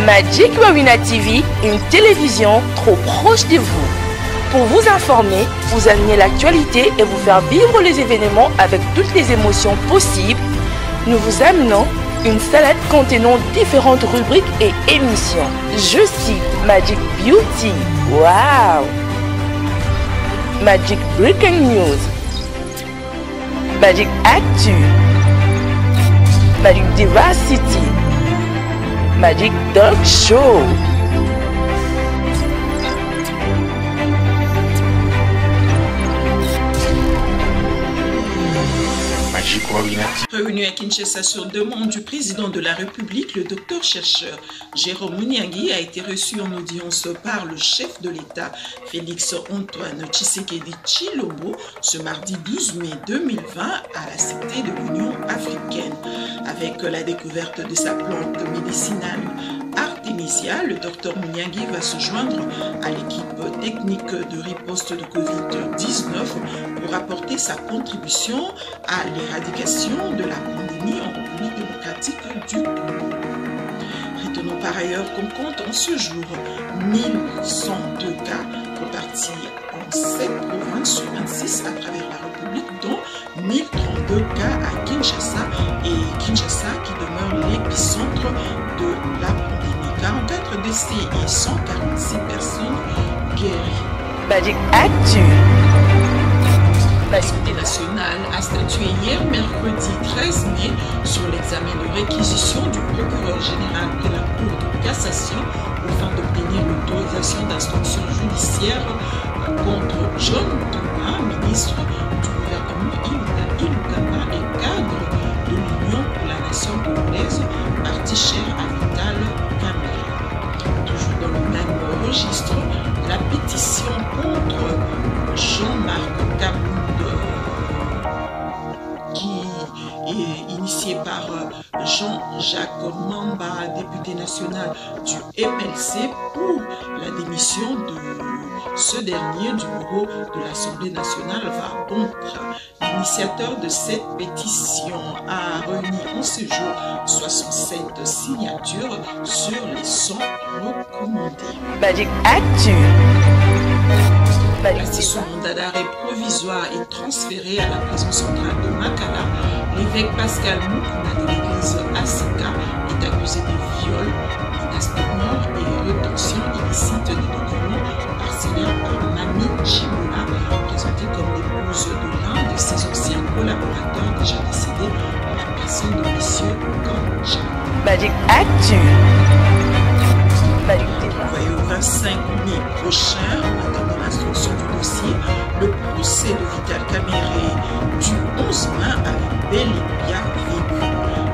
Magic Warrior TV, une télévision trop proche de vous. Pour vous informer, vous amener l'actualité et vous faire vivre les événements avec toutes les émotions possibles, nous vous amenons une salade contenant différentes rubriques et émissions. Je cite Magic Beauty, wow! Magic Breaking News, Magic Actu, Magic Diversity, Magic Dog Show. Revenu à Kinshasa sur demande du président de la République, le docteur chercheur Jérôme Mouniangui a été reçu en audience par le chef de l'État, Félix Antoine Tshisekedi Tshilombo, ce mardi 12 mai 2020 à la Cité de l'Union africaine. Avec la découverte de sa plante médicinale Artemisia, le docteur Mouniangui va se joindre à l'équipe technique de riposte de Covid-19 pour apporter sa contribution à l'éradication de la pandémie en République démocratique du Congo. Retenons par ailleurs qu'on compte en ce jour 1102 cas repartis en 7 provinces sur 26 à travers la République, dont 1032 cas à Kinshasa, et Kinshasa qui demeure l'épicentre de la pandémie. 44 décès et 146 personnes guéries. Magic Actu. L'Assemblée nationale a statué hier, mercredi 13 mai, sur l'examen de réquisition du procureur général de la Cour de cassation afin d'obtenir l'autorisation d'instruction judiciaire contre John Thomas, ministre du gouvernement Ilukamba et cadre de l'Union pour la nation congolaise, parti cher à Vital Kamerhe. Toujours dans le même registre, la pétition contre Jean-Marc Kabound, initié par Jean-Jacques Mamba, député national du MLC, pour la démission de ce dernier du bureau de l'Assemblée nationale va bon train. L'initiateur de cette pétition a réuni en ce jour 67 signatures sur les 100 recommandées. Magic Actu. Placé sous mandat d'arrêt provisoire et transféré à la prison centrale de Makala, l'évêque Pascal Mukuna de l'église Asika est accusé de viol, menace de mort et rétention illicite de documents parcellaires par Nami Chimuna, présenté comme l'épouse de l'un de ses anciens collaborateurs déjà décédés, la personne de M. Kanja. Magic Actu. Envoyé au 25 mai prochain, en attendant l'instruction du dossier, le procès de Vital Kamerhe du 11 mai avait bel et bien vécu.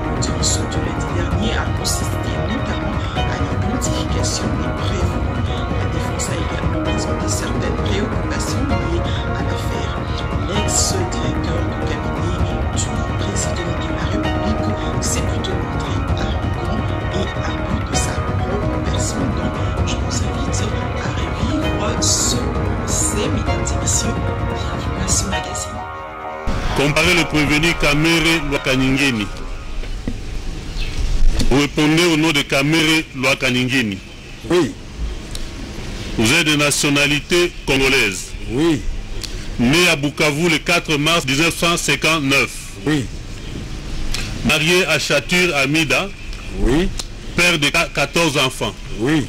L'audience du lundi dernier a consisté notamment à l'identification des prévenus. La défense a également présenté certaines préoccupations liées à l'affaire. L'ex-directeur du cabinet du président de la République s'est plutôt montré arrogant et imbu de sa propre personne. Donc, je vous invite à revivre ce procès, mesdames et messieurs. Bienvenue à ce magazine. Comparez le prévenu Kamerhe Lwakaningeni. Vous répondez au nom de Kamerhe Lwakaningeni. Oui. Vous êtes de nationalité congolaise. Oui. Né à Bukavu le 4 mars 1959. Oui. Marié à Chatur Amida. Oui. Père de 14 enfants. Oui.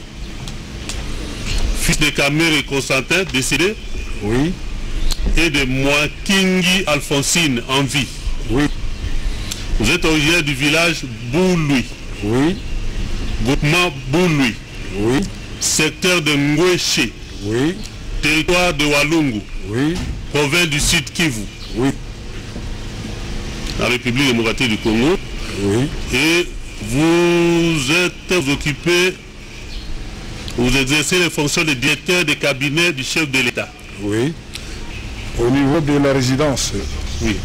Fils de Kamerhe Constantin, décédé. Oui. Et de Mwakingi Alphonsine, en vie. Oui. Vous êtes originaire du village Bouloui. Oui. Groupement Bouloui. Oui. Secteur de Ngweche. Oui. Territoire de Walungu. Oui. Province du Sud Kivu. Oui. La République démocratique du Congo. Oui. Et vous êtes occupé, vous exercez les fonctions de directeur de cabinet du chef de l'État. Oui. Au niveau de la résidence, oui.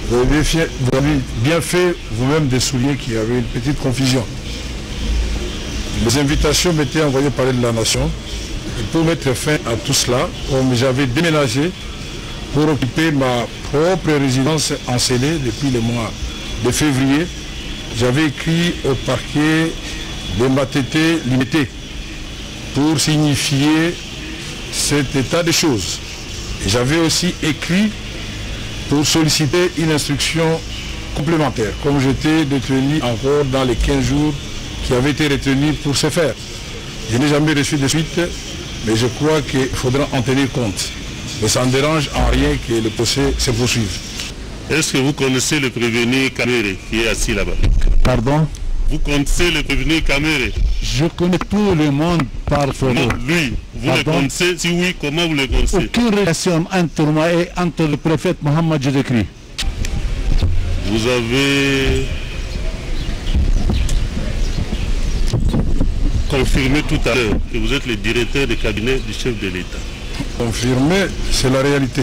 Vous avez bien fait vous-même de souligner qu'il y avait une petite confusion. Les invitations m'étaient envoyées par de la nation. Et pour mettre fin à tout cela, comme j'avais déménagé pour occuper ma propre résidence encelée depuis le mois de février, j'avais écrit au parquet de Matete limité pour signifier cet état des choses. J'avais aussi écrit pour solliciter une instruction complémentaire, comme j'étais détenu encore dans les 15 jours qui avaient été retenus pour ce faire. Je n'ai jamais reçu de suite, mais je crois qu'il faudra en tenir compte. Mais ça ne dérange en rien que le procès se poursuive. Est-ce que vous connaissez le prévenu Kamere qui est assis là-bas? Pardon? Vous connaissez le prévenu Kamere? Je connais tout le monde par photo. Non, lui, vous le connaissez? Si oui, comment vous le connaissez? Aucune relation entre moi et entre le prophète Mohammed Jésus-Christ. Vous avez confirmé tout à l'heure que vous êtes le directeur de cabinet du chef de l'État. Confirmé, c'est la réalité.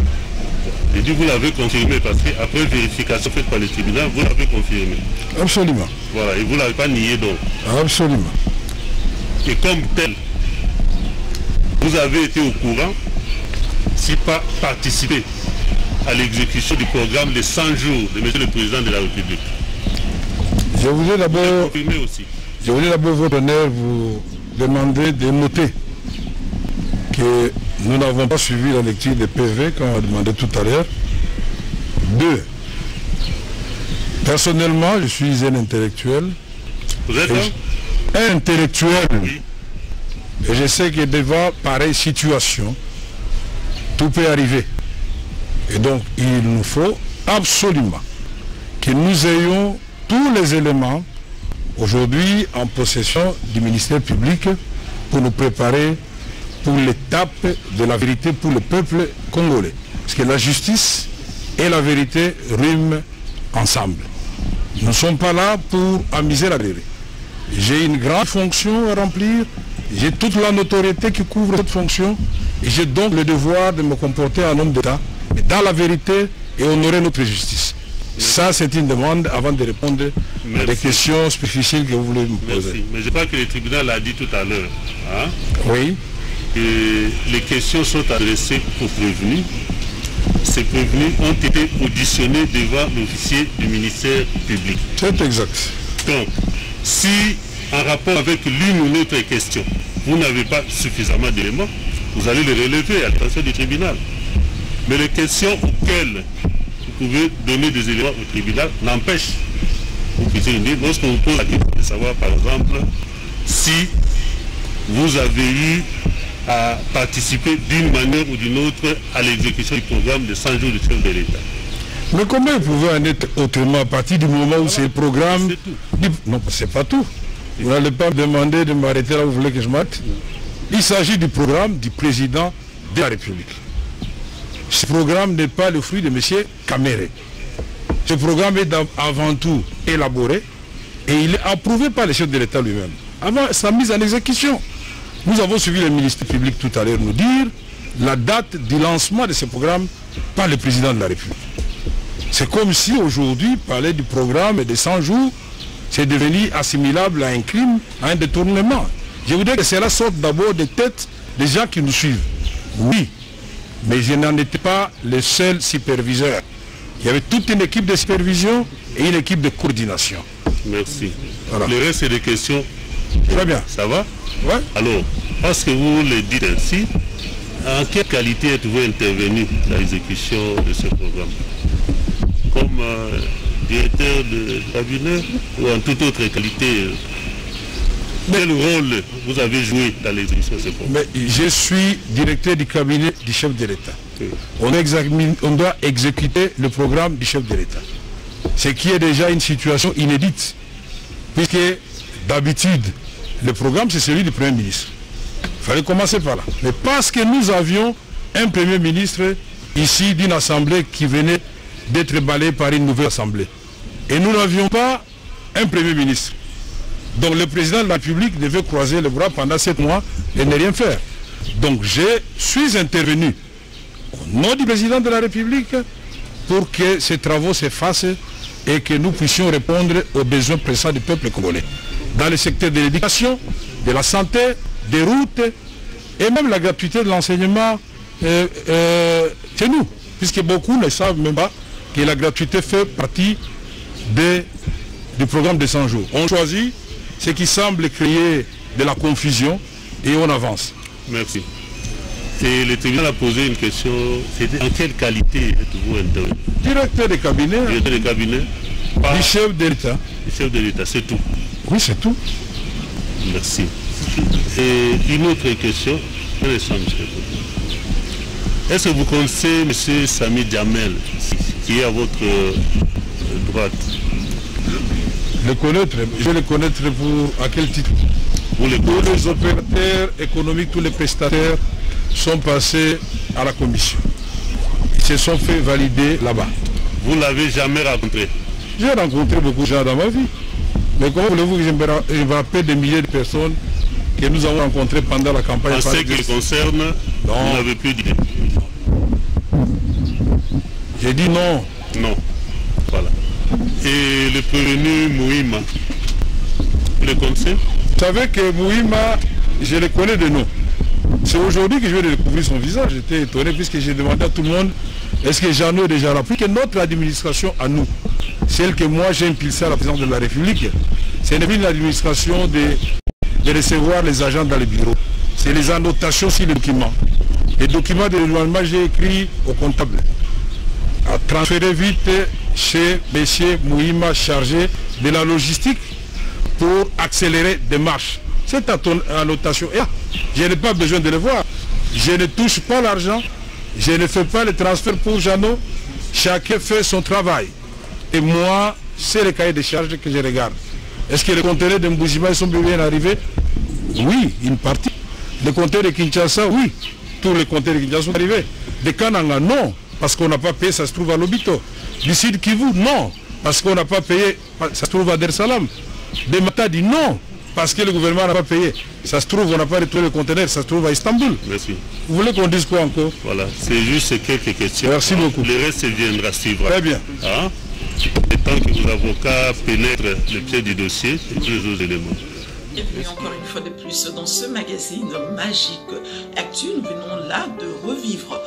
J'ai dit vous l'avez confirmé parce qu'après vérification faite par le tribunal, vous l'avez confirmé. Absolument. Voilà, et vous ne l'avez pas nié donc. Absolument. Et comme tel, vous avez été au courant, si pas participé à l'exécution du programme de 100 jours de M. le Président de la République. Je voulais d'abord, votre honneur, vous demander de noter que nous n'avons pas suivi la lecture des PV qu'on a demandé tout à l'heure. 2. Personnellement, je suis un intellectuel. Vous êtes un intellectuel. Oui. Et je sais que devant pareille situation, tout peut arriver. Et donc, il nous faut absolument que nous ayons tous les éléments aujourd'hui en possession du ministère public pour nous préparer pour l'étape de la vérité pour le peuple congolais. Parce que la justice et la vérité riment ensemble. Nous ne sommes pas là pour amuser la vérité. J'ai une grande fonction à remplir, j'ai toute la notoriété qui couvre cette fonction, et j'ai donc le devoir de me comporter en homme d'État, mais dans la vérité et honorer notre justice. Ça, c'est une demande avant de répondre à des questions difficiles que vous voulez me poser. Merci. Mais je crois que le tribunal l'a dit tout à l'heure. Hein, oui. Que les questions sont adressées aux prévenus. Ces prévenus ont été auditionnés devant l'officier du ministère public. C'est exact. Donc, si en rapport avec l'une ou l'autre question, vous n'avez pas suffisamment d'éléments, vous allez le relever à l'attention du tribunal. Mais les questions auxquelles vous pouvez donner des éléments au tribunal n'empêchent, vous puissiez dire, lorsqu'on vous pose la question de savoir par exemple si vous avez eu à participer d'une manière ou d'une autre à l'exécution du programme de 100 jours du chef de l'État. Mais comment vous pouvez en être autrement à partir du moment où c'est le programme... Non, c'est pas tout. Vous n'allez pas me demander de m'arrêter là où vous voulez que je m'arrête. Il s'agit du programme du président de la République. Ce programme n'est pas le fruit de M. Kamere. Ce programme est avant tout élaboré et il est approuvé par le chef de l'État lui-même. Avant sa mise en exécution, nous avons suivi le ministre public tout à l'heure nous dire la date du lancement de ce programme par le président de la République. C'est comme si aujourd'hui, parler du programme des 100 jours, c'est devenu assimilable à un crime, à un détournement. Je voudrais que cela sorte d'abord des têtes des gens qui nous suivent. Oui, mais je n'en étais pas le seul superviseur. Il y avait toute une équipe de supervision et une équipe de coordination. Merci. Voilà. Le reste, c'est des questions. Très bien. Ça va? Ouais. Alors, parce que vous le dites ainsi, en quelle qualité êtes-vous intervenu dans l'exécution de ce programme? Comme directeur de cabinet ou en toute autre qualité? Quel rôle vous avez joué dans l'exécution de ce programme? Mais je suis directeur du cabinet du chef de l'État. Oui. On doit exécuter le programme du chef de l'État. Ce qui est déjà une situation inédite. Puisque d'habitude, le programme c'est celui du Premier ministre. Il fallait commencer par là. Mais parce que nous avions un Premier ministre ici d'une assemblée qui venait d'être balayée par une nouvelle assemblée. Et nous n'avions pas un Premier ministre. Donc le président de la République devait croiser les bras pendant 7 mois et ne rien faire. Donc je suis intervenu au nom du président de la République pour que ces travaux se fassent et que nous puissions répondre aux besoins pressants du peuple congolais. Dans le secteur de l'éducation, de la santé, des routes et même la gratuité de l'enseignement chez nous. Puisque beaucoup ne savent même pas que la gratuité fait partie du programme de 100 jours. On choisit ce qui semble créer de la confusion et on avance. Merci. Et le tribunal a posé une question, c'était en quelle qualité êtes-vous intervenu? Directeur de cabinet. Directeur de cabinet. Du chef de l'État. Du chef de l'État, c'est tout. Oui, c'est tout. Merci. Et une autre question. Est-ce que vous connaissez M. Sami Djamel, qui est à votre droite? Le connaître, je vais le connaître à quel titre? Tous les opérateurs économiques, tous les prestataires sont passés à la commission. Ils se sont fait valider là-bas. Vous ne l'avez jamais rencontré? J'ai rencontré beaucoup de gens dans ma vie. Mais comment voulez-vous que je me rappelle des milliers de personnes que nous avons rencontrées pendant la campagne? En ce qui les concerne, vous n'avez plus d'idée? J'ai dit non. Non. Voilà. Et le prévenu Mouima, vous le connaissez? Vous savez que Mouima, je le connais de nom. C'est aujourd'hui que je vais découvrir son visage. J'étais étonné puisque j'ai demandé à tout le monde, est-ce que j'en ai déjà rappelé que notre administration à nous, celle que moi j'ai impulsée à la présidence de la République, ce n'est plus une administration de recevoir les agents dans les bureaux. C'est les annotations sur les documents. Les documents de l'éloignement, j'ai écrit au comptable. À transférer vite chez M. Mouima, chargé de la logistique, pour accélérer des marches. Cette annotation, je n'ai pas besoin de le voir. Je ne touche pas l'argent, je ne fais pas le transfert pour Jeannot. Chacun fait son travail. Et moi, c'est le cahier de charges que je regarde. Est-ce que les conteneurs de Mboujima sont bien arrivés? Oui, une partie. Les conteneurs de Kinshasa, oui. Tous les conteneurs de Kinshasa sont arrivés. De Kananga, non. Parce qu'on n'a pas payé, ça se trouve à Lobito. Du Sud Kivu, non. Parce qu'on n'a pas payé, ça se trouve à Dar es Salaam. De Matadi, non. Parce que le gouvernement n'a pas payé. Ça se trouve, on n'a pas retrouvé le conteneur, ça se trouve à Istanbul. Merci. Vous voulez qu'on dise quoi encore? Voilà, c'est juste quelques questions. Merci beaucoup. Le reste viendra suivre. Très bien. Hein? Et tant que vos avocats pénètrent le pied du dossier et tous les autres éléments. Et puis encore une fois de plus, dans ce magazine magique Actu, nous venons là de revivre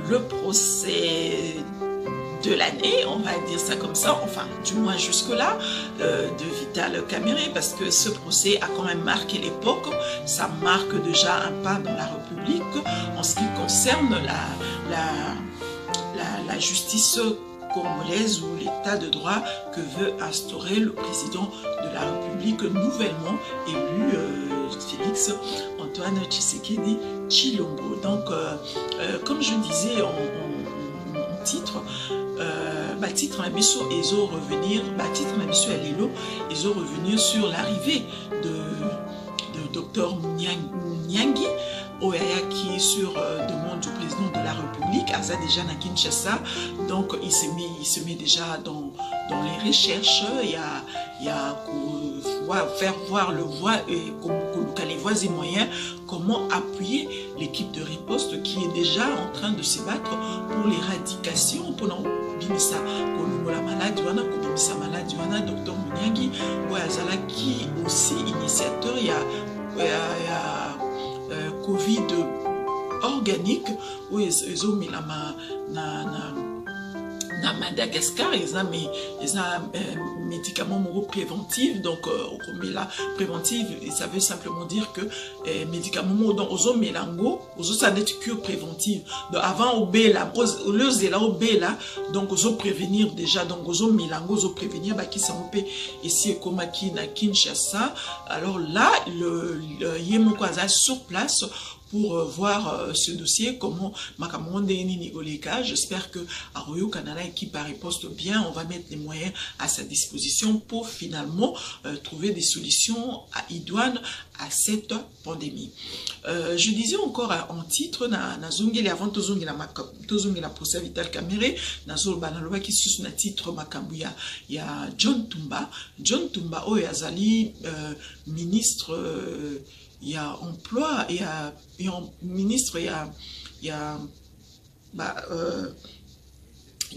le procès de l'année, on va dire ça comme ça, enfin du moins jusque-là, de Vital Kamerhe, parce que ce procès a quand même marqué l'époque. Ça marque déjà un pas dans la République en ce qui concerne la justice congolaise ou l'état de droit que veut instaurer le président de la République nouvellement élu, Félix Antoine Tshisekedi Tshilombo. Donc, comme je disais en titre, titre Nabiso Ezo revenir, titre Nabiso Alelo Ezo revenir sur l'arrivée de Dr Munyangi Oyaya qui sur demande du président de la République, Aza déjà na Kinshasa, donc il se met déjà dans les recherches, il y a faire voir le voie et les voies et moyens, comment appuyer l'équipe de riposte qui est déjà en train de se battre pour l'éradication, pour bimisa la maladie, bimisa maladie, Dr Munyangi Oyazala qui aussi initiateur, il y a Covid organique où ils ont mis na Madagascar, ils ont médicaments préventifs, donc préventive, ça veut simplement dire que médicaments dont ils ont mélango, ils ont ça des cure préventive. Donc avant au bela, au lieu de là au bela, donc ils ont prévenir déjà, donc ils ont mélango, ils ont prévenir qui sont peu ici comme qui na Kinshasa. Alors là le Yemokwaza sur place pour voir ce dossier, comment Makamonde Nigoleka. J'espère que Arroyo Canada équipe à riposte bien, on va mettre les moyens à sa disposition pour finalement trouver des solutions idoines à cette pandémie. Je disais encore en titre, Nazongeli avant Tozongi la procès Vital Kamerhe, Nazol Banaloba qui sous na titre Makambuya, il y a John Tumba Oyazali, ministre. Il y a emploi, il y a ministre, il y a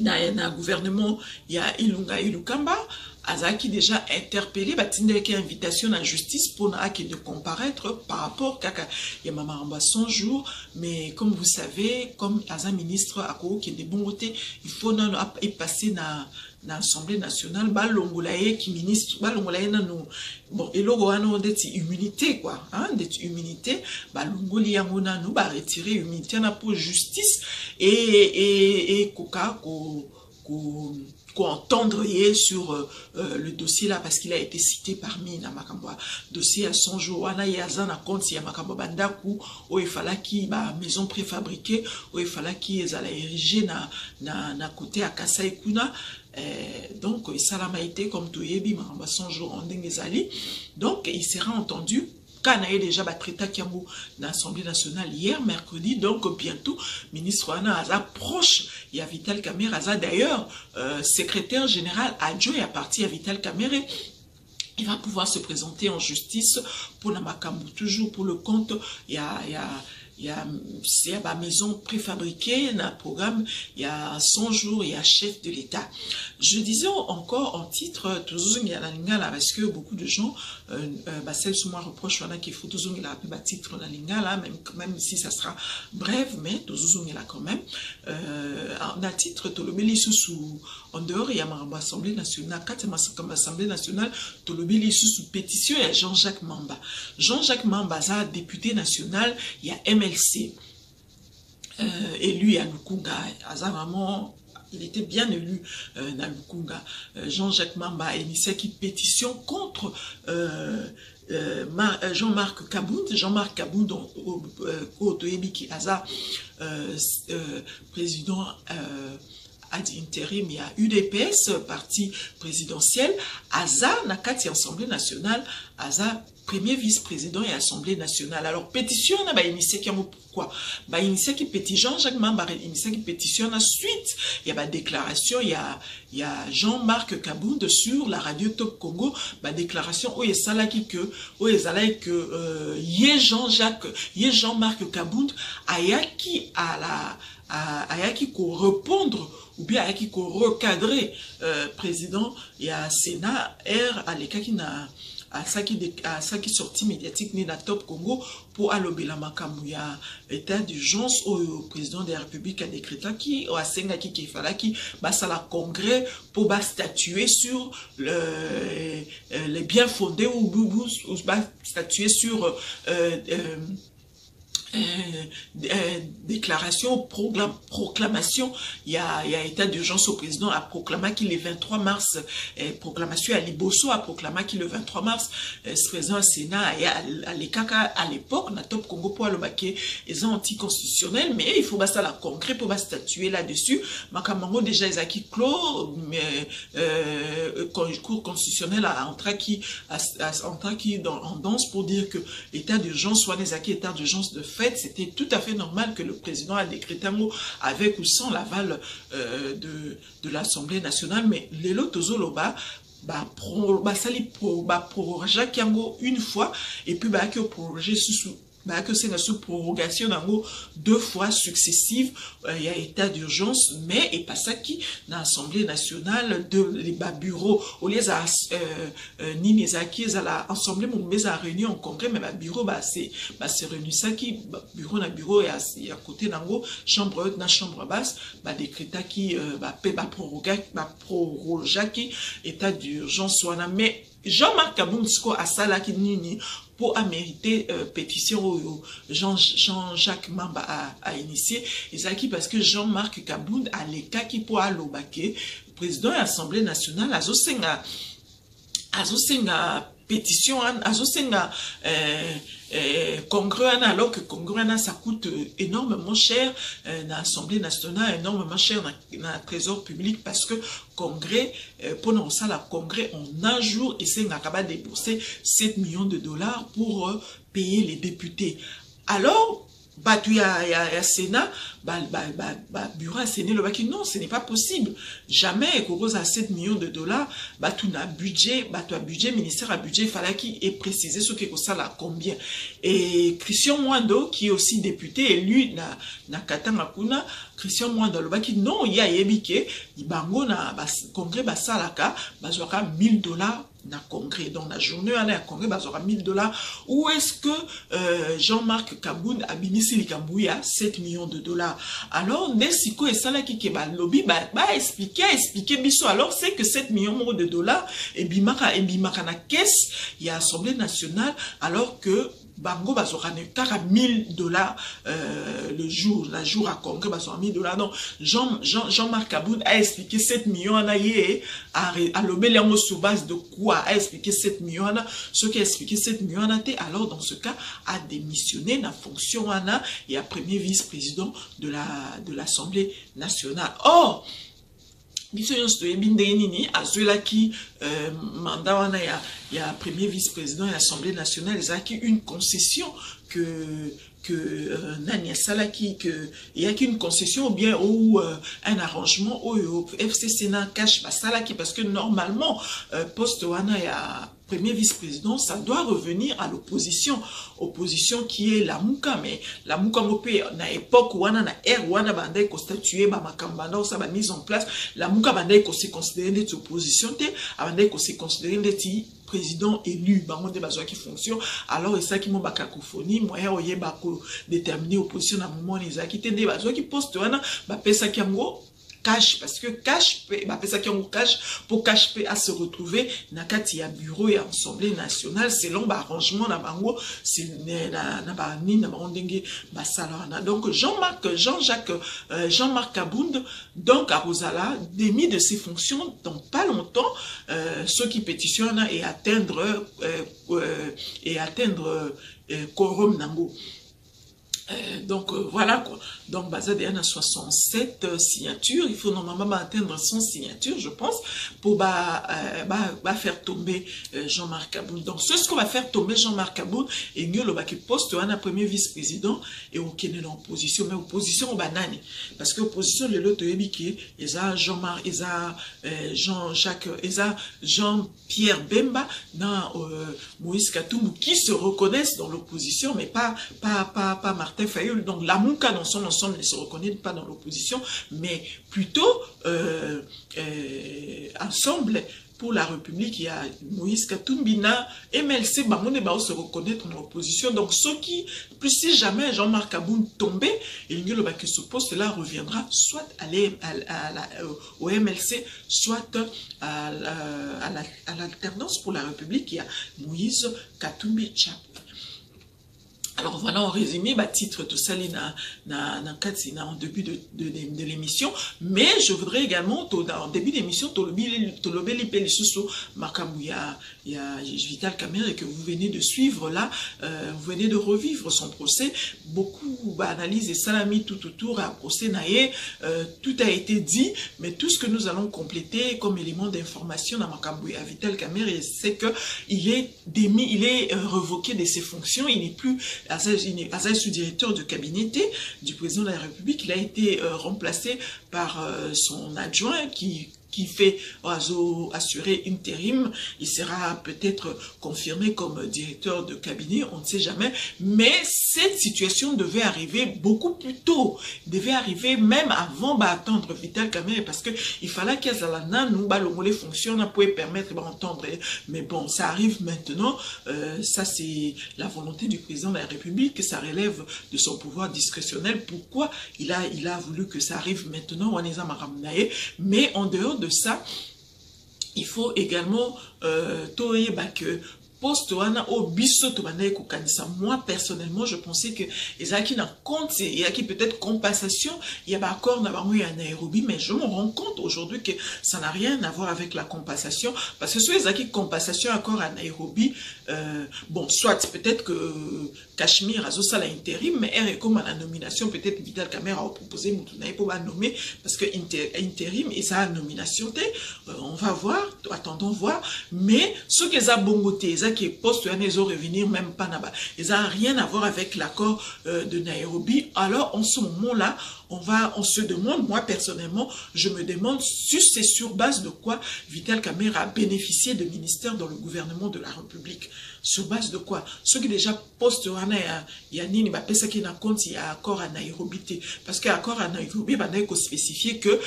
dans un gouvernement, il y a Ilunga Ilukamba, Azaki déjà interpellé, Batindeke invitation à la justice pour de comparaître par rapport à il y a Mamaramba 100 jours, mais comme vous savez, comme Aza ministre à qui est de bon côté, il faut passer l'Assemblée nationale, balongolaye qui ministre, balongolaye nano, bon, et logo ano d'être immunité, quoi, hein, d'être immunité, balongoli yango nano, ba retirer immunité na pour justice, et koka, entendre sur le dossier là, parce qu'il a été cité parmi na makamba, dossier à 100 jours, wana yaza na compte ya makamba bandaku, où il fallait qui, ba, maison préfabriquée, où il fallait qui, ils allaient ériger na côté à Kasai Kuna. Donc, ça l'a été comme tout yebi, 100 jours en Dengezali. Donc, il sera entendu. Quand on a déjà traité dans l'Assemblée nationale hier, mercredi, donc bientôt, ministre Wana Aza proche, il y a Vital Kamerhe Aza d'ailleurs, secrétaire général adjoint à partir à Vital Kamerhe. Il va pouvoir se présenter en justice pour Namakambu, toujours pour le compte, il y a ma maison préfabriquée, dans le programme, il y a 100 jours, il y a chef de l'État. Je disais encore en titre, toujours il y a la lingala, parce que beaucoup de gens, celle sous moi reproche, qu'il faut toujours il y a un titre la lingala, même si ça sera bref, mais toujours il y a quand même. En titre, Tolobeli sous en dehors, il y a ma Assemblée nationale, comme Assemblée nationale, Tolobeli sous pétition, il y a Jean-Jacques Mamba. Jean-Jacques Mamba, député national, il y a MLC, élu à Lukunga, vraiment, il était bien élu à Lukunga. Jean-Jacques Mamba a initié qui pétition contre Jean-Marc Kabound. Jean-Marc Kabound, qui président ad intérim, il y a UDPS, parti présidentiel, Aza, Nakati, Assemblée nationale, Aza, premier vice-président et Assemblée nationale. Alors, pétition, on a initié qui pourquoi? Initié qui pétition, Jean-Jacques Mamba initié qui pétition, ensuite, il y a déclaration, il y a Jean-Marc Kabound sur la radio Top Congo, déclaration, où il y a que, Jean-Marc Kabound, ayaki ayaki ko répondre, ou bien ayaki ko recadrer, président, il y a Sénat, à l'écart qui n'a, à ça qui sorti médiatique ni la Top Congo pour alobela makambu ya état d'urgence au président de la République a décrété qui au asenga qui fala qui ça la congrès pour statuer sur les bien fondés ou statuer sur déclaration, proclamation, il y a état d'urgence au président a proclamé qu'il le 23 mars, proclamation à Liboso a proclamé qu'il le 23 mars, ce président Sénat et à l'époque, na Top Congo pour le baquet, ils sont anticonstitutionnels, mais il faut ça la concret pour statuer là-dessus. Makamango déjà ils acquis clos, mais cour constitutionnel a entré qui en danse pour dire que l'état d'urgence soit des acquis état d'urgence de fait. C'était tout à fait normal que le président a décrété un mot avec ou sans l'aval de l'Assemblée nationale, mais les lots tozoloba proroger une fois et puis que proroger que c'est sous prorogation deux fois successives, il y a état d'urgence, mais et pas ça qui dans l'Assemblée nationale de les bureaux au lieu ni les acquis à l'Assemblée mon mais à réunion en congrès mais bureau c'est réuni ça qui bureau na bureau et à côté d'ango chambre haute na chambre basse décréta qui proroger qui état d'urgence soit mais Jean-Marc Kabound à ça là qui nini pour mériter pétition Jean-Jacques Mamba a initié et ça qui parce que Jean-Marc Kabound a l'état qui pour alobake président de l'Assemblée nationale azosenga pétition azosenga congrès alors que congrès ça coûte énormément cher dans l'Assemblée nationale, énormément cher dans le trésor public parce que congrès pendant ça la congrès en un jour et c'est capable de débourser 7 millions de dollars pour payer les députés. Alors il y a Sénat, bureau à Sénat, le baki, non, ce n'est pas possible. Jamais, qu'on a 7 millions de dollars, tout un budget, ministère à budget, il fallait qu'il ait précisé ce que ça là combien. Et Christian Mwando, qui est aussi député, élu na Katanga Kuna, Christian Mwando, le baki, non, il y a yébike, il bango na congrès, salaka, 1000 dollars na congrès. Donc la journée on a congrès bazora $1000. Où est-ce que Jean-Marc Kabound a binisi likambouya $7 millions? Alors Nesiko et Salaki qui ba lobby ba expliquer biso. Alors c'est que $7 millions et bimaka na caisse il y a Assemblée nationale, alors que bango bazorane kara $1000 le jour à congrès bazora $1000. Donc Jean-Marc Kabound a expliqué 7 millions à l'obéliamo sur base de quoi a expliqué 7 millions, ce qui a expliqué 7 millions, alors dans ce cas a démissionné la fonction et a premier vice-président de l'Assemblée nationale. Or biso yonso ebinde nini azuela ki mandat wana ya premier vice-président de l'Assemblée nationale, ils ont une concession que Nania Salaki, il y a qu'une concession ou bien ou un arrangement au FCC n'a cache pas Salaki, parce que normalement poste wana ya premier vice-président, ça doit revenir à l'opposition qui est la Mouka, mais la Mouka mopé na époque wana na ère wana bandai constitué ba makambanda ou ça ba mise en place, la Mouka bandai ko se considérer d'être opposition te, bandai ko se considérer d'être président élu, bango de bazwa qui fonctionne. Alors et ça qui mon ba cacophonie, moyen oye ba ko déterminer opposition à moment les a quitté des bazwa qui poste wana ba pesa ki amgo cash, parce que cash pour cash à se retrouver nakati ya bureau et assemblée nationale selon arrangement na bango c'est na bani na bandenge basalana. Donc Jean-Marc Kabound donc à Rosala démis de ses fonctions dans pas longtemps, ceux qui pétitionnent et atteindre quorum nango. Donc voilà quoi. Donc Bazade a 67 signatures. Il faut normalement atteindre 100 signatures, je pense, pour faire tomber Jean-Marc Kabound. Donc ce qu'on va faire tomber Jean-Marc Kabound et mieux le qui poste un premier vice-président et au Kenya dans l'opposition, mais opposition au banane. Parce que opposition le lot qui ils a Jean-Marc, ils a Jean-Jacques, ils a Jean-Pierre Bemba dans Moïse Katumbi qui se reconnaissent dans l'opposition, mais pas Martin Fayoul. Donc la Mouka dans son ensemble ne se reconnaît pas dans l'opposition, mais plutôt ensemble pour la République. Il y a Moïse Katumbi na MLC Bamone Bao se reconnaître dans l'opposition. Donc ceux qui, plus si jamais Jean-Marc Kabound tombait, il y a que ce poste-là reviendra soit au MLC, soit à l'alternance pour la République. Il y a Moïse Katumbi Chap. Alors voilà en résumé, titre tout ça en début de l'émission, mais je voudrais également en début d'émission il y a Vital Kamerhe et que vous venez de suivre là, vous venez de revivre son procès, beaucoup d'analyses et salami tout autour à procès naïe, tout a été dit, mais tout ce que nous allons compléter comme élément d'information dans Makambouya Vital Kamerhe, c'est que il est revoqué de ses fonctions, il n'est plus sous-directeur de cabinet du président de la République. Il a été remplacé par son adjoint qui fait assurer intérim. Il sera peut-être confirmé comme directeur de cabinet, on ne sait jamais. Mais cette situation devait arriver beaucoup plus tôt. Devait arriver même avant d'attendre Vital Kamerhe, parce que il fallait qu'Azalana nous les fonctions pour permettre d'entendre. Mais bon, ça arrive maintenant. Ça c'est la volonté du président de la République, que ça relève de son pouvoir discrétionnel. Pourquoi il a voulu que ça arrive maintenant? Mais en dehors de ça, il faut également que poste wana au biso to banaye ko kanisa. Moi personnellement je pensais que ezaki na compte il y a qui peut-être compensation, il y a pas accord na bango ya Nairobi, mais je me rends compte aujourd'hui que ça n'a rien à voir avec la compensation, parce que soit ezaki compensation accord à Nairobi, bon soit peut-être que Cachemire a ça l'intérim, mais comme à la nomination peut-être Vital Kamerhe a proposé Moutunaye pour nommer, parce que intérim et ça nomination on va voir, attendons voir, mais ce que ça bongoté qui est poste ils ont revenir même pas là-bas. Ils n'ont rien à voir avec l'accord de Nairobi. Alors en ce moment-là, on se demande, moi personnellement, je me demande si c'est sur base de quoi Vital Kamerhe a bénéficié de ministère dans le gouvernement de la République. Sur base de quoi? Ce qui déjà poste il y a nini ça qui n'a compte il y a accord à Nairobi, parce que accord à Nairobi va spécifier que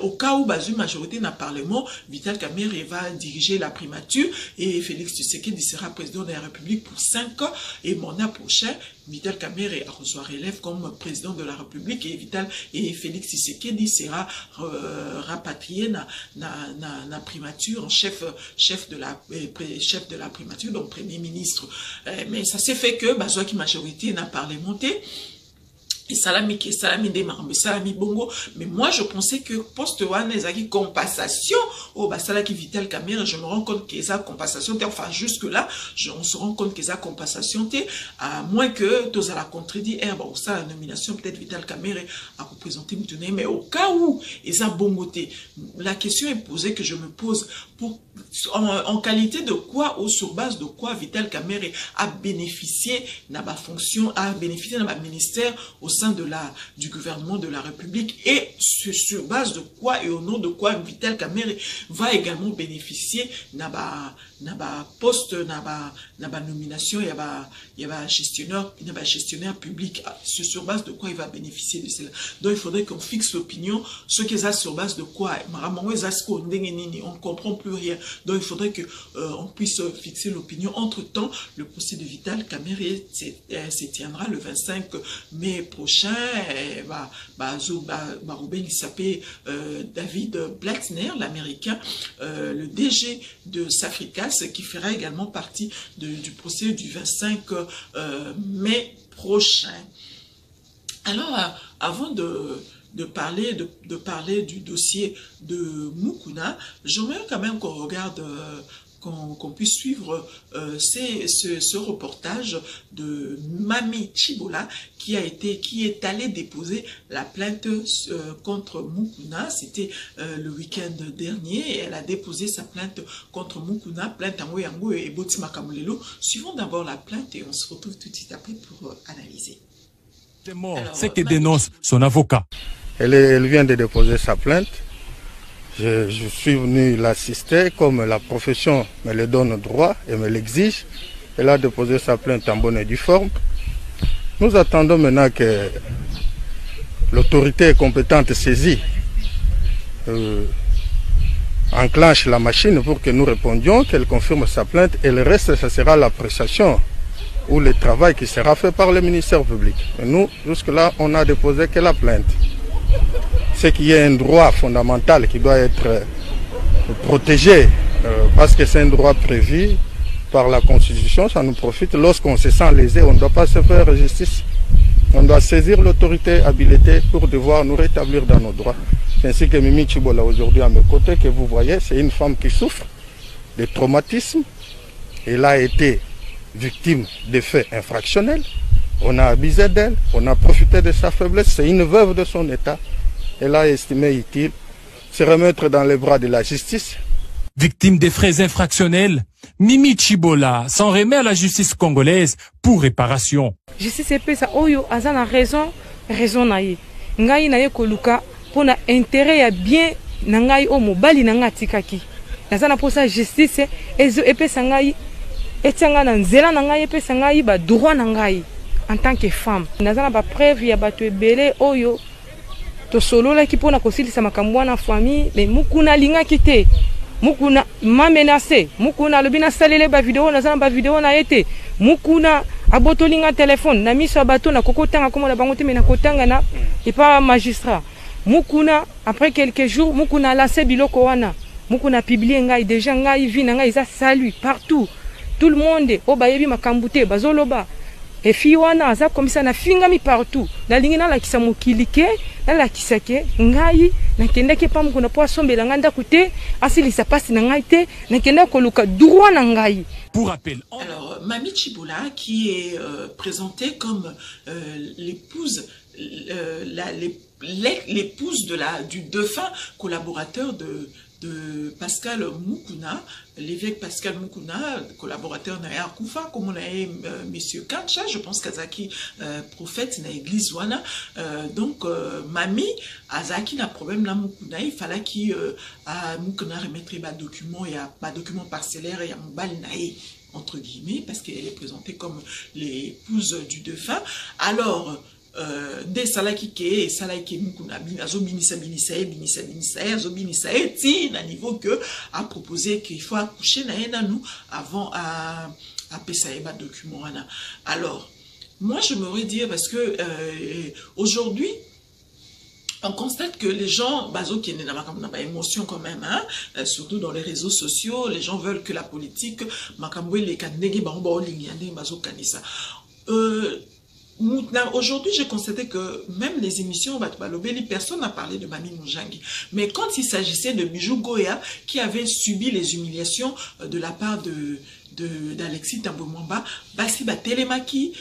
au cas où une majorité dans le Parlement, Vital Kamerhe va diriger la primature et Félix Tshisekedi sera président de la République pour 5 ans et mandat prochain Vital Kamerhe reçoit relève comme président de la République et Félix Tshisekedi sera rapatrié dans la primature en chef de la primature, donc premier ministre. Mais ça s'est fait que Bazoua qui majorité n'a pas parlementé. Et salami démarre, salami bongo. Mais moi, je pensais que poste wane ezaki compensation. Oh, bah, ça là qui Vital Kamerhe, je me rends compte qu'il y a compensation. Enfin, jusque-là, on se rend compte qu'il y a compensation. À moins que tous à la contredit, bon, ça, la nomination, peut-être Vital Kamerhe a représenté Moutoune. Mais au cas où, il y a bongoté. La question est posée que je me pose en qualité de quoi ou sur base de quoi Vital Kamerhe a bénéficié de ma fonction, a bénéficié de ma ministère au sein du gouvernement de la République et sur base de quoi et au nom de quoi Vital Kamerhe va également bénéficier de ma poste, de ma nomination, il y a gestionnaire public. Sur base de quoi il va bénéficier de cela. Donc il faudrait qu'on fixe l'opinion, ce qu'ils ont sur base de quoi. On ne comprend plus rien. Donc il faudrait qu'on puisse fixer l'opinion. Entre-temps, le procès de Vital Kamerhe se tiendra le 25 mai prochain. Ruben il s'appelle David Blattner, l'américain, le DG de Safricas, qui fera également partie du procès du 25 mai prochain. Alors, avant de parler du dossier de Mukuna, j'aimerais quand même qu'on regarde, qu'on puisse suivre ce reportage de Mami Chibola qui est allé déposer la plainte contre Mukuna. C'était le week-end dernier et elle a déposé sa plainte contre Mukuna, plainte en Yango et Botima Kamulelo. Suivons d'abord la plainte et on se retrouve tout de suite après pour analyser. C'est que dénonce son avocat. Elle vient de déposer sa plainte. Je suis venu l'assister comme la profession me le donne droit et me l'exige. Elle a déposé sa plainte en bonne et due forme. Nous attendons maintenant que l'autorité compétente saisie enclenche la machine pour que nous répondions, qu'elle confirme sa plainte et le reste, ce sera l'appréciation ou le travail qui sera fait par le ministère public. Et nous, jusque-là, on n'a déposé que la plainte. C'est qu'il y a un droit fondamental qui doit être protégé parce que c'est un droit prévu par la Constitution, ça nous profite. Lorsqu'on se sent lésé, on ne doit pas se faire justice. On doit saisir l'autorité habilitée pour devoir nous rétablir dans nos droits. C'est ainsi que Mimi Chibola aujourd'hui à mes côtés, que vous voyez, c'est une femme qui souffre de traumatisme. Elle a été victime de faits infractionnels. On a abusé d'elle, on a profité de sa faiblesse. C'est une veuve de son état. Elle a estimé utile se remettre dans les bras de la justice. Victime des faits infractionnels, Mimi Chibola s'en remet à la justice congolaise pour réparation. Justice epesa oyo azana raison na ye. Ngai na ye koluka pona intérêt ya bien na ngai o mobali na nga tikaki. Nazana posa justice ezo epesa ngai etianga na nzela na ngai epesa ngai ba droit na ngai en tant que femme. Nazana ba preuve ya bato ebele oyo to solola ki pona kosilisa makambo na famille mais Mukuna linga kite. Mukuna m'a menacé. Mukuna lobina salele ba vidéo nazana ba vidéo na été. Mukuna abotolinga téléphone na miso bato na kokotanga comme la bangote mais na kotanga na et pas magistrat. Mukuna après quelques jours Mukuna lancé biloko wana. Mukuna publié ngai déjà ngai vi na ngai za salut partout. Tout le monde o bayebi makambute bazoloba. Et fi wana aza comme ça na fingami partout. Na lingina la kisa mokilike na la kisake ngai na kenda ke pam kuna po asombela nganda kute asili sa passe na ngai te na kenda koluka droit na ngai. Pour rappel. Alors Mami Chibola qui est présentée comme l'épouse l'épouse du défunt collaborateur de Pascal Mukuna, l'évêque Pascal Mukuna, collaborateur na Koufa, comme on a monsieur Kacha, je pense qu'Azaki prophète na église wana, donc Mami Azaki n'a problème là Mukuna, il fallait qu'il Mukuna remettre des documents, il y a pas documents parcellaires, il y a mobile naï entre guillemets parce qu'elle est présentée comme l'épouse du défunt. Alors des salaki ke salaki mukuna azo binisa ti na niveau que a proposé qu'il faut accoucher na nous avant à PSAEBA document. Alors moi je m'aurais dit parce que aujourd'hui on constate que les gens, bazo qui est dans émotion quand même, hein, surtout dans les réseaux sociaux, les gens veulent que la politique, les aujourd'hui, j'ai constaté que même les émissions personne n'a parlé de Mami Mujangi. Mais quand il s'agissait de Bijou Goya, qui avait subi les humiliations de la part d'Alexis Tambomamba, basi ba télémaki,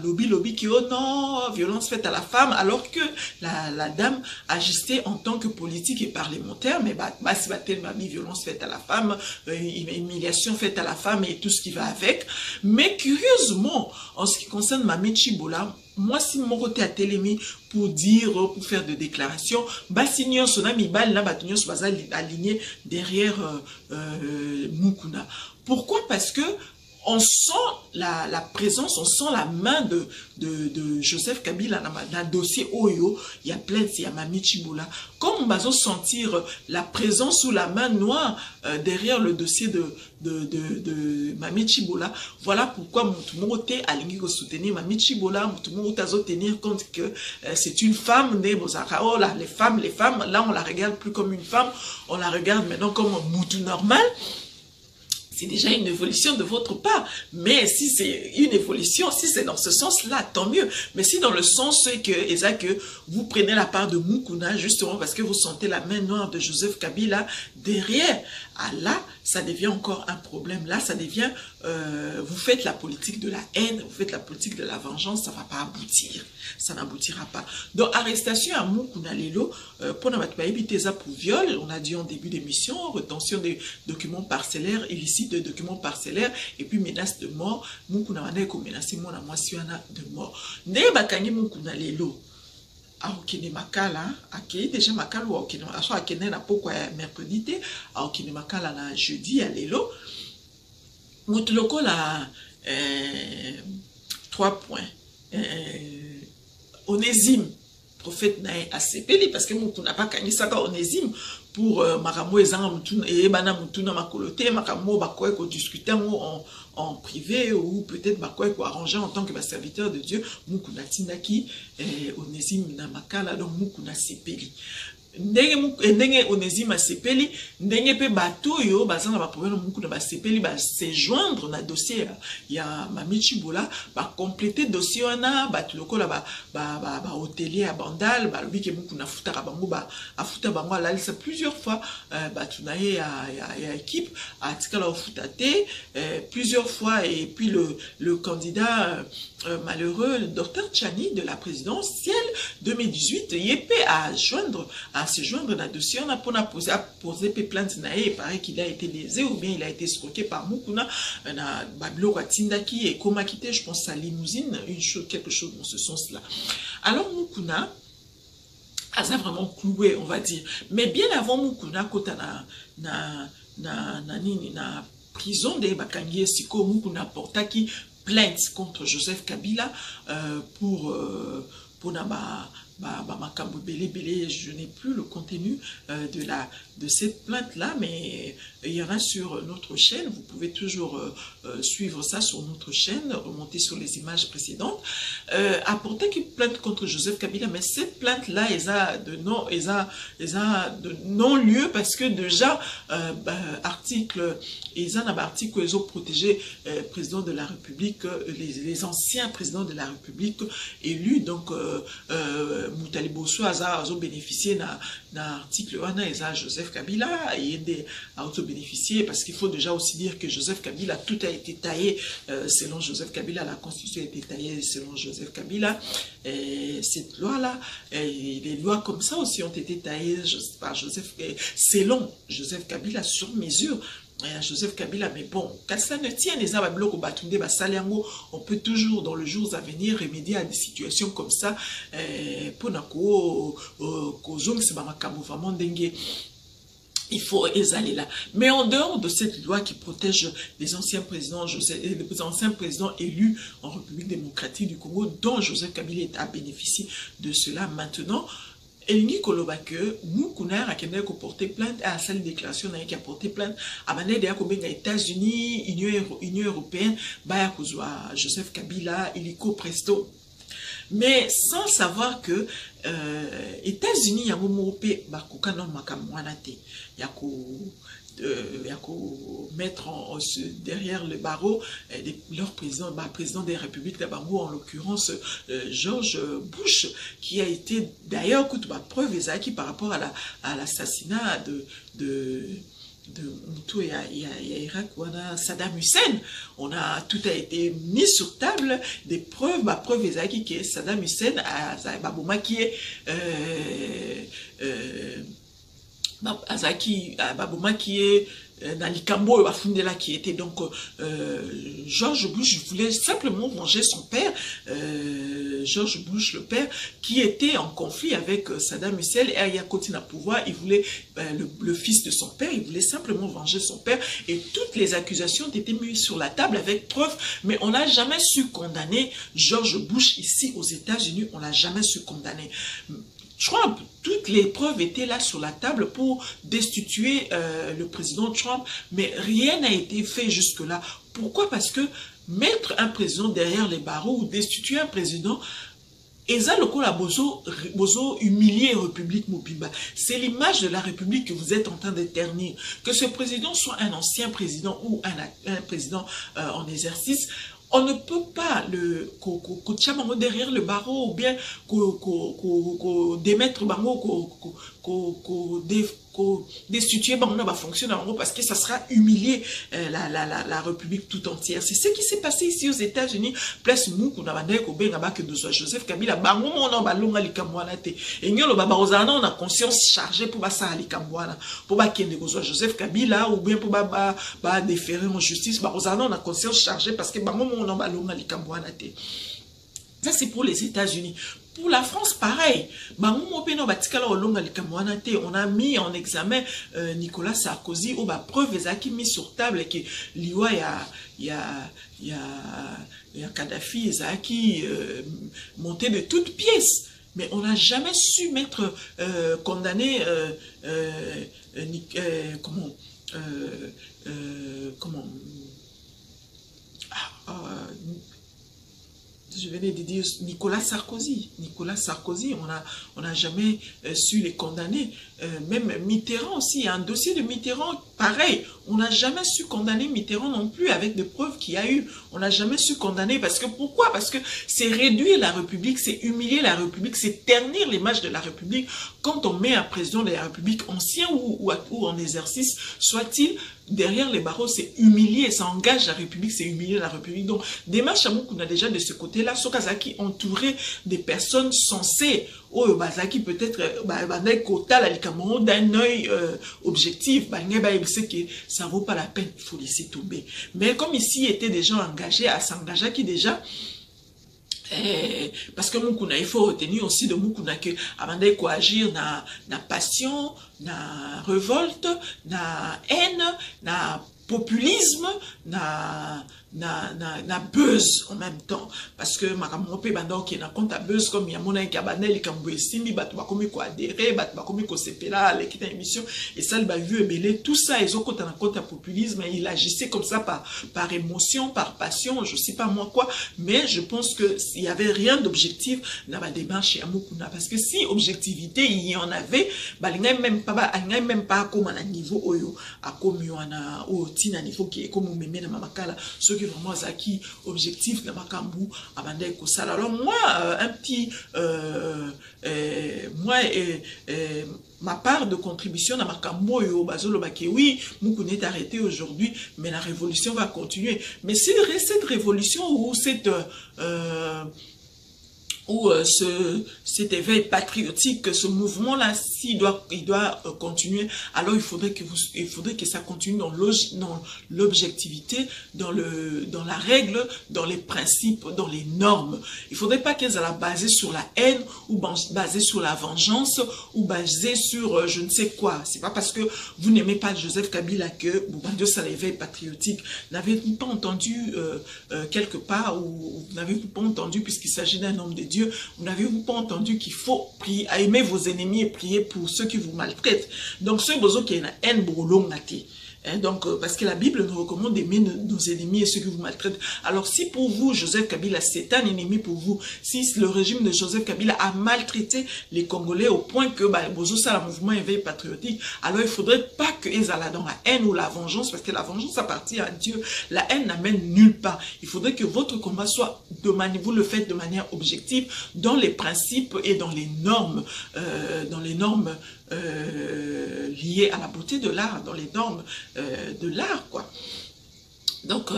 lobby qui oh non, violence faite à la femme, alors que la dame agissait en tant que politique et parlementaire, mais basi ba télémaki, violence faite à la femme, humiliation faite à la femme et tout ce qui va avec. Mais curieusement, en ce qui concerne Mami Chibola, moi si mon côté à télémi pour dire, pour faire des déclarations, basignon son ami bal na batignon se basa aligné derrière Mukuna. Pourquoi? Parce que on sent la présence, on sent la main de Joseph Kabila dans le dossier Oyo, il y a plein, il y a Mami Chibola. Comme on va sentir la présence ou la main noire derrière le dossier de Mami Chibola, voilà pourquoi tout le monde a l'ingé soutenir Mami Chibola, tout le monde a tenir compte que c'est une femme, oh là, les femmes, là on la regarde plus comme une femme, on la regarde maintenant comme un moutou normal. C'est déjà une évolution de votre part. Mais si c'est une évolution, si c'est dans ce sens-là, tant mieux. Mais si dans le sens que vous prenez la part de Mukuna, justement parce que vous sentez la main noire de Joseph Kabila derrière, là, ça devient encore un problème. Là, ça devient, vous faites la politique de la haine, vous faites la politique de la vengeance, ça ne va pas aboutir. Ça n'aboutira pas. Donc, arrestation à Mukuna Lelo, pour viol, on a dit en début d'émission, retention des documents parcellaires, illicite de documents parcellaires, et puis menace de mort. Mukuna wana ko menacer mona mwasi wana de mort. Ne bakangi Mukuna Lelo. Aokene makala, ake déjà makala ou aokene, aso akene na pokwa ya mercredi te, aokene makala na jeudi à Lelo. Mutuloko la 3 points. Onésime, prophète nae asepeli, parce que Mukuna pas kangi saka Onésime pour Maramo et Bana Mutuna Makolote, Makamo Bakoe ko discuter en privé ou peut-être Bakoe ko arranger en tant que serviteur de Dieu, Mukuna Tindaki, Onésime Namakala, donc Mukuna Sepeli. Ndenge Onésime Sepeli, ndenge pe bato yo, bazana ba problème Mukuna ba Sepeli, ba se joindre na dossier ya Mami Chibola, ba compléter dossier wana, ba tuloko la ba hôtelier à Bandal, ba lobi ke Mukuna futaka bango ba afuta bango la liste plusieurs fois, ba tunaye ya équipe a tikala ofutate plusieurs fois, et puis le candidat malheureux, le docteur Tchani de la présidentielle 2018, il est à se joindre dans le dossier, on a posé plainte, il paraît qu'il a été lésé ou bien il a été escroqué par Mukuna, Bablo Tindaki et Komakite, je pense à limousine, quelque chose dans ce sens-là. Alors Mukuna a vraiment cloué, on va dire. Mais bien avant Mukuna, quand na prison de Bakangi Siko, Mukuna portaki plainte contre Joseph Kabila pour Makambo Belé, je n'ai plus le contenu de cette plainte-là, mais il y en a sur notre chaîne. Vous pouvez toujours suivre ça sur notre chaîne, remonter sur les images précédentes. Apporter une plainte contre Joseph Kabila, mais cette plainte-là, elle a de non-lieu parce que déjà, article, ils ont un article, ils ont protégé président de la République, les anciens présidents de la République élus, donc Moutaliboso a bénéficié na article wana eza Joseph Kabila et a auto-bénéficié parce qu'il faut déjà aussi dire que Joseph Kabila, tout a été taillé selon Joseph Kabila, la constitution a été taillée selon Joseph Kabila. Et cette loi-là, les lois comme ça aussi ont été taillées par Joseph, selon Joseph Kabila sur mesure. Joseph Kabila, mais bon, quand ça ne tient les Abablocs au Batunde, on peut toujours dans les jours à venir remédier à des situations comme ça pour il faut exaler là. Mais en dehors de cette loi qui protège les anciens présidents, les anciens présidents élus en République démocratique du Congo, dont Joseph Kabila a bénéficié de cela maintenant, Elingi Koloba que Moukouna a porté plainte à la salle de déclaration qui a porté plainte à Mané de Yakobenga États-Unis, Union européenne, Baya Kouzoua, Joseph Kabila, Iliko Presto. Mais sans savoir que États-Unis, Yamomope, Bakoukanon Makamwanate, Yako mettre derrière le barreau leur président des républiques d'Abango, en l'occurrence George Bush, qui a été d'ailleurs preuve par rapport à l'assassinat de Moutou et Irak, Saddam Hussein. Tout a été mis sur table, des preuves, preuve Ezaki qui est Saddam Hussein, Baboma qui est Baboma qui est dans l'Ikambo Afundela qui était donc George Bush voulait simplement venger son père, George Bush le père, qui était en conflit avec Saddam Hussein et il a continué à pouvoir, il voulait le fils de son père, il voulait simplement venger son père et toutes les accusations étaient mises sur la table avec preuves, mais on n'a jamais su condamner George Bush ici aux États-Unis, on n'a jamais su condamner Trump. Toutes les preuves étaient là sur la table pour destituer le président Trump, mais rien n'a été fait jusque-là. Pourquoi? Parce que mettre un président derrière les barreaux ou destituer un président, Eza lokola bozo humilier République Mobimba. C'est l'image de la République que vous êtes en train de ternir. Que ce président soit un ancien président ou un président en exercice, on ne peut pas le derrière le barreau ou bien démettre bango destituer bango va fonctionner parce que ça sera humilier la République tout entière. C'est ce qui s'est passé ici aux États-Unis. Place Moukou na bandé ko benga ba que de Joseph Kabila bango mona balonga likamwana te. Enyolo baba ozana on a conscience chargée pour ba ça likamwana pour ba kende ko Joseph Kabila ou bien pour ba déférer en justice ba ozana on a conscience chargée parce que bango mona balonga likamwana te. Ça c'est pour les États-Unis. Pour la France, pareil. On a mis en examen Nicolas Sarkozy, où preuve est mis sur table que l'IOA il y a Kadhafi, Ezaki monté de toutes pièces. Mais on n'a jamais su mettre condamner je venais de dire Nicolas Sarkozy. Nicolas Sarkozy, on n'a jamais su les condamner. Même Mitterrand aussi, il y a un dossier de Mitterrand, pareil. On n'a jamais su condamner Mitterrand non plus avec des preuves qu'il y a eu. On n'a jamais su condamner parce que pourquoi? Parce que c'est réduire la République, c'est humilier la République, c'est ternir l'image de la République. Quand on met un président de la République, ancien ou en exercice, soit-il, derrière les barreaux, c'est humilier, ça engage la République, c'est humilier la République. Donc, démarche à qu'on a déjà de ce côté-là, Sokazaki entouré des personnes censées, Bazaki peut-être, d'un œil objectif, c'est que ça vaut pas la peine, il faut laisser tomber. Mais comme ici, il était déjà engagé à s'engager, qui déjà, parce que Moukouna, il faut retenir aussi de Moukouna que avant de agir na passion, na révolte, na haine, na populisme, na buzz en même temps. Parce que Makamope Bandao qui est na compte à buzz comme Yamona et Kabanel, Kamboué Simbi, Batbakomi ko adhéré, Batbakomi ko sepela, les quitter émission, et ça le vu et belé, tout ça, ils ont compte à populisme, et il agissait comme ça par émotion, par passion, je sais pas moi quoi, mais je pense que s'il y avait rien d'objectif dans la démarche à Moukouna, parce que si objectivité il y en avait, il n'y a même pas comme à un niveau oyo, à comme il y en a au tina niveau qui est comme au mémé na mamakala, ceux qui que vraiment Zaki objectif na makambu abanda ekosala. Alors moi un petit ma part de contribution dans makambo yo bazolo baki oui Moukouna est arrêté aujourd'hui mais la révolution va continuer. Mais c'est cette révolution ou cette cet éveil patriotique, ce mouvement-là, s'il doit continuer, alors il faudrait que ça continue dans l'objectivité, dans la règle, dans les principes, dans les normes. Il faudrait pas qu'elles soient basées sur la haine ou basées sur la vengeance ou basées sur je ne sais quoi. C'est pas parce que vous n'aimez pas Joseph Kabila que Dieu ça l'éveil patriotique. N'avez-vous pas entendu quelque part ou n'avez-vous pas entendu puisqu'il s'agit d'un homme de Dieu? Vous n'avez-vous pas entendu qu'il faut prier, aimer vos ennemis et prier pour ceux qui vous maltraitent? Donc, ce besoin qui est une haine brûlante. Donc, parce que la Bible nous recommande d'aimer nos ennemis et ceux qui vous maltraitent. Alors, si pour vous, Joseph Kabila, c'est un ennemi pour vous, si le régime de Joseph Kabila a maltraité les Congolais au point que, ça, le mouvement éveil patriotique, alors il ne faudrait pas qu'ils aillent dans la haine ou la vengeance, parce que la vengeance appartient à Dieu. La haine n'amène nulle part. Il faudrait que votre combat soit vous le faites de manière objective, dans les principes et dans les normes, liées à la beauté de l'art, dans les normes de l'art, quoi. Donc,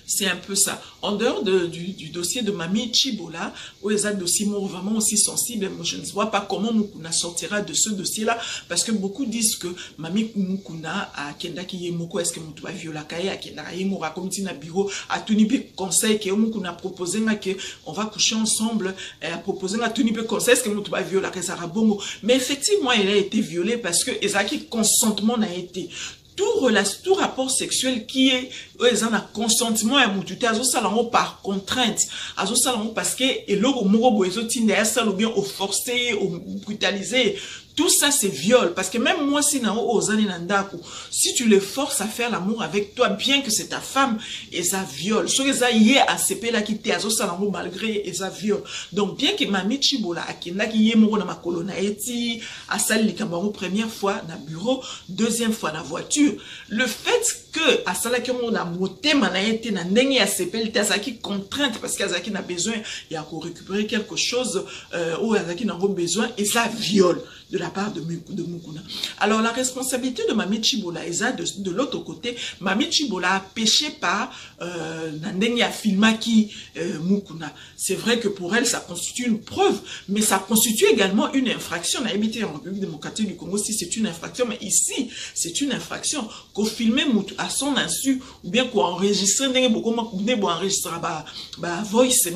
c'est un peu ça. En dehors du dossier de Mami Chibola, où il y a un dossier vraiment aussi sensible, je ne vois pas comment Moukouna sortira de ce dossier-là, parce que beaucoup disent que Mami Moukouna a Kendaki Yemoko, est-ce que Moutoua viola Kaya, a Kendaki Yemora, comme na bureau, a Tunipe conseil que Moukouna a proposé, on va coucher ensemble, a proposé à Tunipe conseil, est-ce que Moutoua viola Kesarabongo. Mais effectivement, il a été violé parce que Ezaki consentement n'a été. Tout rapport sexuel qui est un consentement à moutouté par contrainte, parce que et l'eau au bien au forcé, au brutalisé. Tout ça, c'est viol. Parce que même moi, si tu le forces à faire l'amour avec toi, bien que c'est ta femme, et ça viole. So, ça y est, à CP là, qui t'est malgré, et ça viole. Donc, bien que Mami Chibola, à qui y est moro dans ma colonne, à Sali Kambarou, première fois, dans le bureau, deuxième fois, dans la voiture, le fait que, à Sali Kambarou, dans moté, manaïté, dans n'engue à CP, il a qui contrainte, parce qu'Azaki n'a besoin, il y a pour récupérer quelque chose, où Azaki n'a pas besoin, et ça viole. De la part de Moukouna. Alors, la responsabilité de Mami Chibola, de l'autre côté, Mami Chibola a péché par Nandenya Filmaki Moukouna. C'est vrai que pour elle, ça constitue une preuve, mais ça constitue également une infraction. On a habité en République démocratique du Congo, si c'est une infraction, mais ici, c'est une infraction. Qu'on filme à son insu, ou bien qu'on enregistre, voice,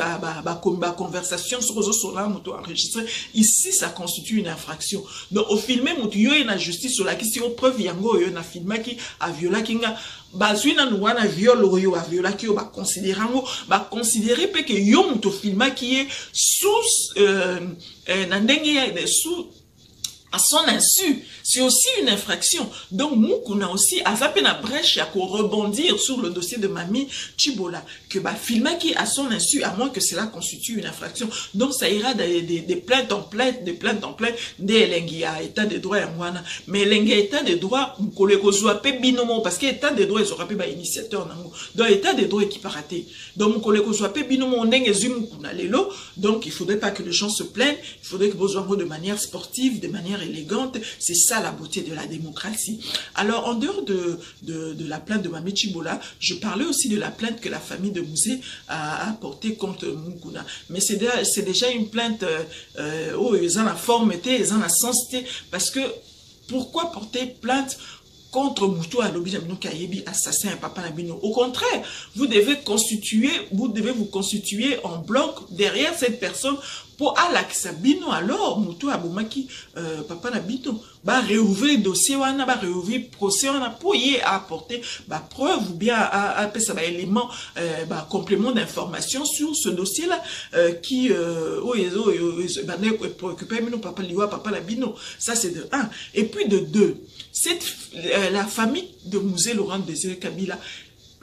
conversation sur les autres enregistré. Ici, ça constitue une infraction. Donc, au filmé, il y a une justice sur la question, preuve, il y a un film qui a violé, qui a bazouina nous a violé, a violé, qui a considéré que y a un film qui est sous, à son insu, c'est aussi une infraction. Donc, Moukouna aussi a zappé la brèche à rebondir sur le dossier de Mami Chibola, que filmer qui à son insu, à moins que cela constitue une infraction. Donc, ça ira des plaintes en plainte, des lengia état de droit à moi. Mais lengia état de droit, binomo, parce que état de droit, ils auraient pas initiateur, donc état de droit qui paraté. Donc, binomo, donc, il faudrait pas que les gens se plaignent, il faudrait que vous envoyez de manière sportive, de manière élégante. C'est ça la beauté de la démocratie. Alors, en dehors de la plainte de Mami Chibola, je parlais aussi de la plainte que la famille de Mouzé a portée contre Moukouna. Mais c'est déjà une plainte où ils ont la forme, ils ont la sensité, parce que pourquoi porter plainte contre Moutou Alobi Nabino Kayebi, assassin Papa Nabino? Au contraire, vous devez vous constituer en bloc derrière cette personne pour Alaksabino. Alors, Moutou Aboumaki, Papa Nabino, réouvrir le dossier, réouvrir le procès, pour y apporter preuve ou bien appeler ça élément, complément d'information sur ce dossier-là, qui, préoccupé, Papa Liwa, Papa Nabino. Ça, c'est de 1. Et puis de 2. La famille de Mouzé Laurent Désiré Kabila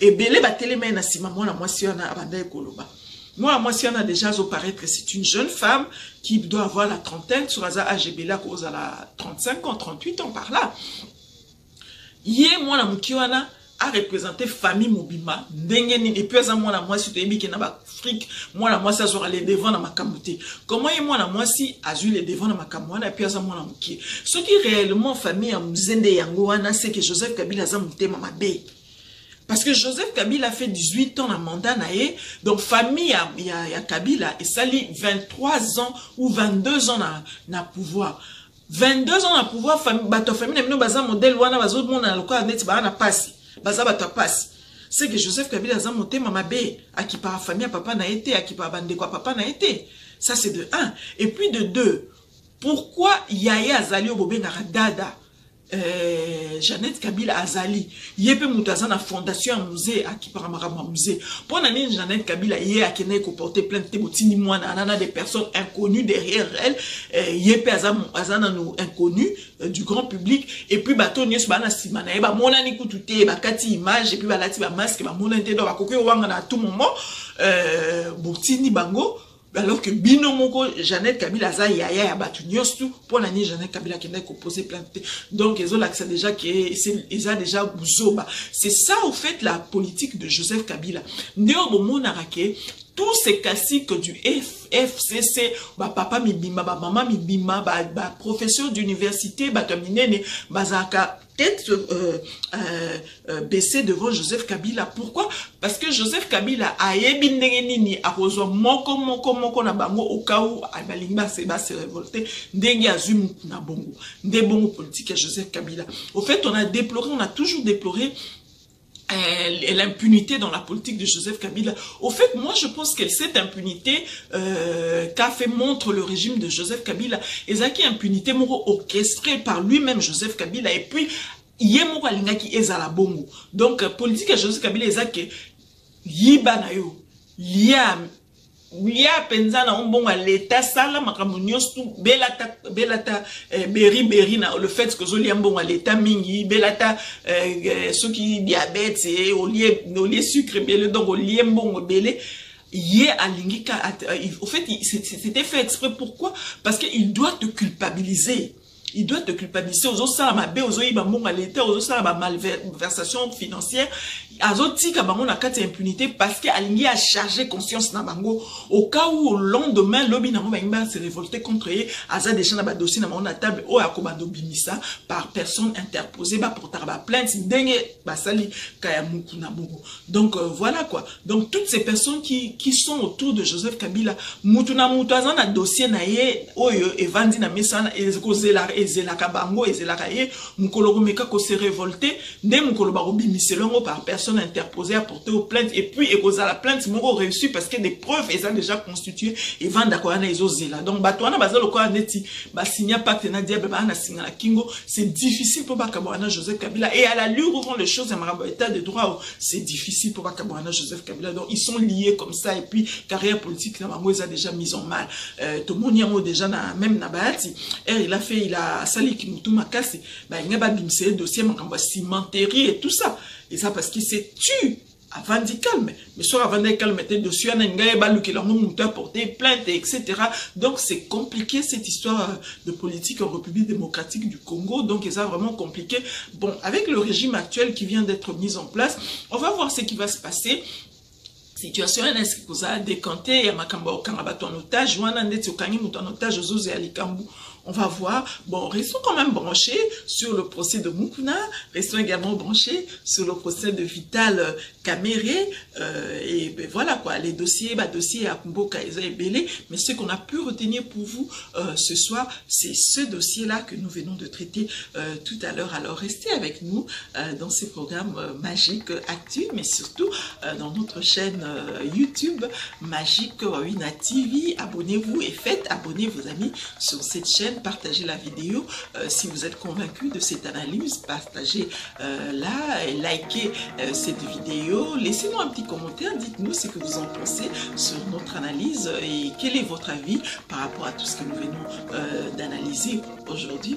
est belé télémène à Sima, moi, si on a abandonné Koloba. Moi, si on a déjà au paraître que c'est une jeune femme qui doit avoir la trentaine, sur Aza Agebela, cause à la 35 ans, 38 ans par là. Yé, moi, la Moukiwana, a représenté famille mobima ndengeni et puis moi moi si tu es qui na ba Afrique moi la moi ça sera les devant dans ma camoté comment et moi la moi si azul les devant dans ma camoana et puis moi la muki ce qui réellement famille à mzende yango wana c'est que Joseph Kabila za mutema mabe parce que Joseph Kabila a fait 18 ans dans mandat naé donc famille ya Kabila et sali 23 ans ou 22 ans na pouvoir 22 ans à pouvoir famille bato famille na baza modèle wana bazo monde na lokwa net ba na passe baza bato passe c'est que Joseph Kabila za motema mabe akipa famille papa na été akipa bande quoi papa na été ça c'est de 1 et puis de 2 pourquoi Yaya Azali obobenga dada Jeannette Kabila Azali yepe mutaza na fondation musée akipa marama musée pour nani Jeannette Kabila ye akene ko porter plainte te botini mwana anana des personnes inconnues derrière elle yepe azana no inconnus du grand public et puis bato nyes bana simana e ba mona ni kutute ba kati image et puis ba lati ba masque ba mona ntedo ba koke wanga na tout moment botini bango alors que binomoko Jeannette Kabila za yaya ya batu nyostu pour l'année Jeannette Kabila qui n'a qu'à poser plainte donc ils ont l'accès déjà qui ils a déjà bouzoba c'est ça au fait la politique de Joseph Kabila ndeo bomo narake tous ces classiques du FCC ba papa mibima ba maman mibima ba professeur d'université ba dominene bazaka tête baissée devant Joseph Kabila. Pourquoi? Parce que Joseph Kabila a yebindengenini a rejoint moko na bango au cas où abalimba se révolter ndenge azum na bongo nde bongo politique à Joseph Kabila. Au fait on a toujours déploré l'impunité dans la politique de Joseph Kabila. Au fait, moi je pense que cette impunité qu'a fait montre le régime de Joseph Kabila, ezaki impunité moro orchestrée par lui-même Joseph Kabila et puis yemo alinga ki ezala bongo. Donc politique de Joseph Kabila ezaki yiba na yo Lia penzana umbonga l'état sala makambo nyonso belata beri na le fait que zoli mbonga l'état mingi belata ceux qui diabète et au lieu sucre belé donc au lieu mbongo belé yé alingika au fait c'était fait exprès pourquoi parce qu'il doit te culpabiliser. Il doit te culpabiliser aux autres mabe aux autres bango l'état aux autres malversation financière azotika bango na kati impunité parce que alingi a chargé conscience na bango au cas où au lendemain lobby na bango se révolter contre eux aza déjà na ba dossier na na table o akobando bimisa par personne interposée ba porter ba plainte ndenge basali kaya muku na bongo donc voilà quoi donc toutes ces personnes qui sont autour de Joseph Kabila mutu na aza na dossier na ye oyo evandi na mesana ezela kabango ezela kaye mukolo komeka ko se révolter ndé mukolo ba bimiselongo par personne interposée à porter aux plaintes et puis et la plainte moko reçu parce que des preuves ils ont déjà constitué et vend d'accord na ezozela donc batwana bazalo ko neti ba signer pacte na diable ba na signer la kingo c'est difficile pour Bakabwana Joseph Kabila et à l'allure où vont les choses en état de droit c'est difficile pour Bakabwana Joseph Kabila donc ils sont liés comme ça et puis carrière politique na bango ils a déjà mis en mal tout le monde yamo déjà na même na baati il a sali kimutu makasi ba ngaba bimse dossier makamba cimenterie et tout ça et ça parce qu'il s'est tué avant d'y calmer. Mais soit avant d'y calmer, dessus, on a une gueule qui leur a porté plainte, etc. Donc c'est compliqué cette histoire de politique en République démocratique du Congo. Donc c'est vraiment compliqué. Bon, avec le régime actuel qui vient d'être mis en place, on va voir ce qui va se passer. Situation est-ce que vous avez décanté, il y a Makamba en otage, ou un en otage aux Alikambu. On va voir. Bon, restons quand même branchés sur le procès de Mukuna. Restons également branchés sur le procès de Vital Kamere. Et ben voilà quoi, les dossiers, dossier à Kumbo Kaïza et Belé. Mais ce qu'on a pu retenir pour vous ce soir, c'est ce dossier-là que nous venons de traiter tout à l'heure. Alors restez avec nous dans ces programmes magiques Actu, mais surtout dans notre chaîne YouTube Magique Wawina TV. Abonnez-vous et faites abonner vos amis sur cette chaîne. Partagez la vidéo si vous êtes convaincu de cette analyse, partagez-la et likez cette vidéo, laissez-nous un petit commentaire, dites-nous ce que vous en pensez sur notre analyse et quel est votre avis par rapport à tout ce que nous venons d'analyser aujourd'hui,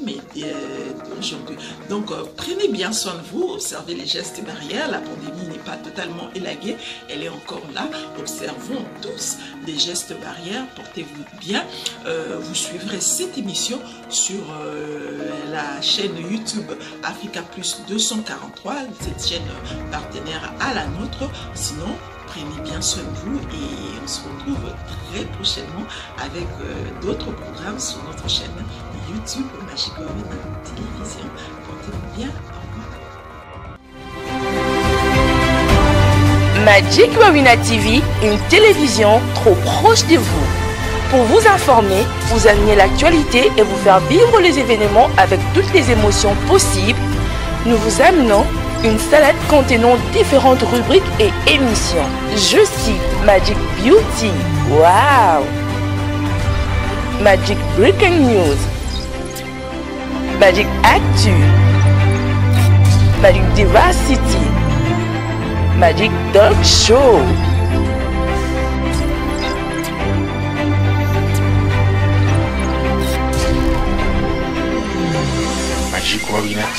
donc prenez bien soin de vous, observez les gestes barrières, la pandémie n'est pas totalement élaguée, elle est encore là, observons tous des gestes barrières. Portez-vous bien. Vous suivrez cette émission sur la chaîne YouTube Africa Plus 243, cette chaîne partenaire à la nôtre. Sinon, prenez bien soin de vous et on se retrouve très prochainement avec d'autres programmes sur notre chaîne YouTube Magic Wawina Télévision. Portez-vous bien. Magic Wawina TV, une télévision trop proche de vous. Pour vous informer, vous animer l'actualité et vous faire vivre les événements avec toutes les émotions possibles, nous vous amenons une salade contenant différentes rubriques et émissions. Je cite Magic Beauty, wow! Magic Breaking News, Magic Actu, Magic Diversity, Magic Talk Show. Magic Wawina.